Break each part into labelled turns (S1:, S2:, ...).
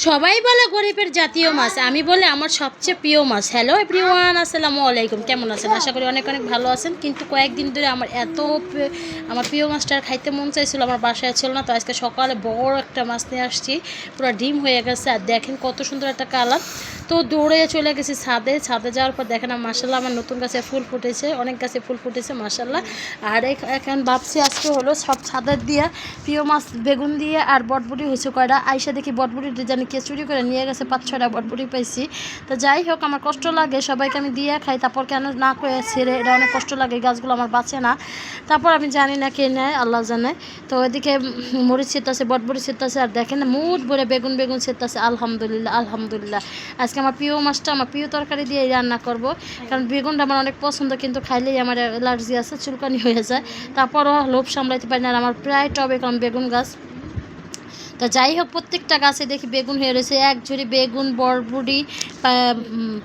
S1: সবাই বলে গরিবের জাতীয় মাছ, আমি বলে আমার সবচেয়ে প্রিয় মাছ। হ্যালো এভরিওয়ান, আসসালামু আলাইকুম। কেমন আছেন? আশা করি অনেক অনেক ভালো আছেন। কিন্তু কয়েকদিন ধরে আমার আমার প্রিয় মাছটা খাইতে মন চাইছিল, আমার বাসায় ছিল না। তো আজকে সকালে বড় একটা মাছ নিয়ে আসছি, পুরো ডিম হয়ে গেছে। আর দেখেন কত সুন্দর একটা কালার। তো দৌড়ে চলে গেছি ছাদে যাওয়ার পর দেখেন মাশাল্লাহ আমার নতুন গাছে ফুল ফুটেছে, অনেক গাছে ফুল ফুটেছে মাশাল্লাহ। আর এখন ভাবছি আজকে হলো সব ছাদের দিয়ে প্রিয় মাছ বেগুন দিয়ে আর বটবুটি হয়েছে কয়টা। আইসা দেখি বটবুটিটা জানি কে চুরি করে নিয়ে গেছে, 5-6টা বটবুটি পাইছি। তো যাই হোক, আমার কষ্ট লাগে, সবাইকে আমি দিয়ে খাই, তারপর কেন না করে ছেড়ে, এটা অনেক কষ্ট লাগে, গাছগুলো আমার বাঁচে না। তারপর আমি জানি না কে নেয়, আল্লাহ জানে। তো এদিকে মরিচ ছিটতেছে, বটবুটি ছিটতেছে, আর দেখেন না মুঠ ভরে বেগুন ছিটতেছে। আলহামদুলিল্লাহ আলহামদুলিল্লাহ। আজকে আমার প্রিয় মাছটা, আমার প্রিয় তরকারি দিয়ে রান্না করব, কারণ বেগুনটা আমার অনেক পছন্দ, কিন্তু খাইলেই আমার অ্যালার্জি আছে, চুলকানি হয়ে যায়। তারপরও লোভ সামলাইতে পারি না। আর আমার প্রায় টবে কারণ বেগুন গাছ। তো যাই হোক, প্রত্যেকটা গাছে দেখি বেগুন হয়ে রয়েছে। এক ঝুড়ি বেগুন, বরবুটি,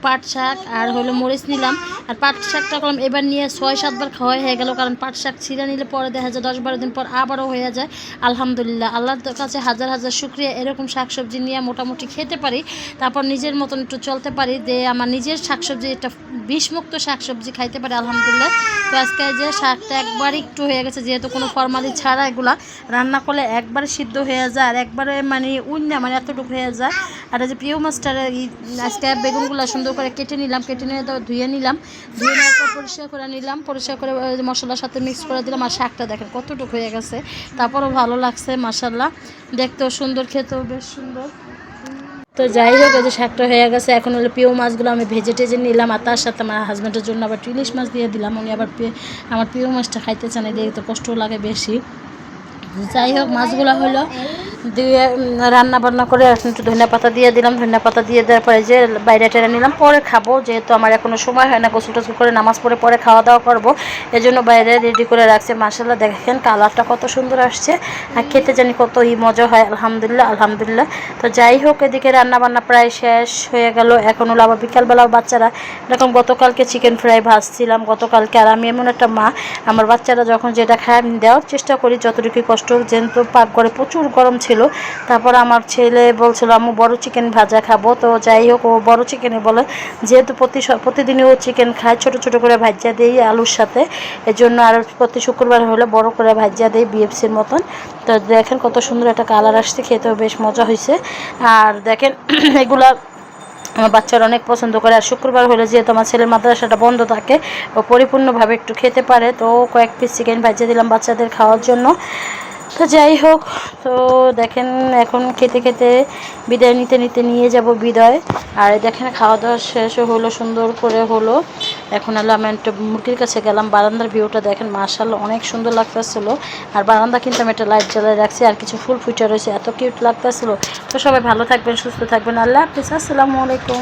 S1: পাট শাক আর হলো মরিচ নিলাম। আর পাট শাকটা করলাম এবার নিয়ে 6-7 বার খাওয়া হয়ে গেল, কারণ পাট শাক ছিঁড়ে নিলে পরে দেখা যায় 10-12 দিন পর আবারও হয়ে যায়। আলহামদুলিল্লাহ, আল্লাহর কাছে হাজার হাজার শুকরিয়া, এরকম শাকসবজি নিয়ে মোটামুটি খেতে পারি, তারপর নিজের মতন একটু চলতে পারি, যে আমার নিজের শাকসবজি একটা বিষমুক্ত শাকসবজি খাইতে পারি আলহামদুলিল্লাহ। তো আজকে যে শাকটা একবার একটু হয়ে গেছে, যেহেতু কোনো ফরমালি ছাড়া এগুলা রান্না করলে একবারে সিদ্ধ হয়ে যায়, আর একবারে মানে এতটুকু হয়ে যায়। আর যে প্রিয় মাছটার আজকে বেগুনগুলো সুন্দর করে কেটে নিলাম, কেটে নিয়ে ধুয়ে নিলাম, ধুয়ে নেওয়ার পর পরিষ্কার করে নিলাম, পরিষ্কার করে মশলার সাথে মিক্স করে দিলাম। আর শাকটা দেখেন কতটুকু হয়ে গেছে, তারপরও ভালো লাগছে মাশাল্লাহ, দেখতেও সুন্দর, খেতেও বেশ সুন্দর। তো যাই হোক, এই যে শাকটা হয়ে গেছে, এখন হলো প্রিয় মাছগুলো আমি ভেজে টেজে নিলাম, আর তার সাথে আমার হাজব্যান্ডের জন্য আবার ইলিশ মাছ দিয়ে দিলাম। উনি আবার আমার প্রিয় মাছটা খাইতে চান, এদিকে তো কষ্ট লাগে বেশি। যাই হোক, মাছগুলো হলো দিয়ে রান্না বান্না করে এখন একটু ধনিয়া পাতা দিয়ে দিলাম। ধনিয়া পাতা দিয়ে দেওয়ার পরে যে বাইরে টেরে নিলাম, পরে খাবো, যেহেতু আমার এখনও সময় হয় না, গোসল টোসল করে নামাজ পড়ে পরে খাওয়া দাওয়া করবো, এই জন্য বাইরে রেডি করে রাখছে। মাশাল্লাহ দেখেন কালারটা কত সুন্দর আসছে, আর খেতে জানি কত মজা হয়। আলহামদুলিল্লাহ আলহামদুলিল্লাহ। তো যাই হোক, এদিকে রান্না বান্না প্রায় শেষ হয়ে গেল। এখন হলো আবার বিকালবেলাও বাচ্চারা এরকম, গতকালকে চিকেন ফ্রাই ভাজছিলাম গতকালকে। আর আমি এমন একটা মা, আমার বাচ্চারা যখন যেটা খায় আমি দেওয়ার চেষ্টা করি যতটুকু কষ্ট, যেহেতু পাকঘরে প্রচুর গরম ছিল। তারপর আমার ছেলে বলছিল আম্মু বড় চিকেন ভাজা খাবো। তো যাই হোক, ও বড় চিকেনই বলে, যেহেতু প্রতিদিনই ও চিকেন খায়, ছোট ছোট করে ভাজা দিই আলুর সাথে, এর জন্য আর প্রতি শুক্রবার হলে বড় করে ভাজা দিই বিএফসির মতন। তো দেখেন কত সুন্দর একটা কালার আসছে, খেতেও বেশ মজা হয়েছে। আর দেখেন এগুলা আমার বাচ্চারা অনেক পছন্দ করে। আর শুক্রবার হলে যেহেতু আমার ছেলের মাদ্রাসাটা বন্ধ থাকে, ও পরিপূর্ণভাবে একটু খেতে পারে, তো কয়েক পিস চিকেন ভাজিয়ে দিলাম বাচ্চাদের খাওয়ার জন্য। তো যাই হোক, তো দেখেন এখন খেতে খেতে বিদায় নিতে নিয়ে যাব বিদায়। আর দেখেন খাওয়া দাওয়া শেষও হলো, সুন্দর করে হলো। এখন হলো আমি একটা মুরগির কাছে গেলাম, বারান্দার ভিউটা দেখেন মাশাআল্লাহ অনেক সুন্দর লাগতেছিল। আর বারান্দা কিন্তু আমি একটা লাইট জ্বালিয়ে রাখছি, আর কিছু ফুল ফুটে রয়েছে, এত কিউট লাগতেছিল। তো সবাই ভালো থাকবেন, সুস্থ থাকবেন, আল্লাহ হাফিজ, আসসালামু আলাইকুম।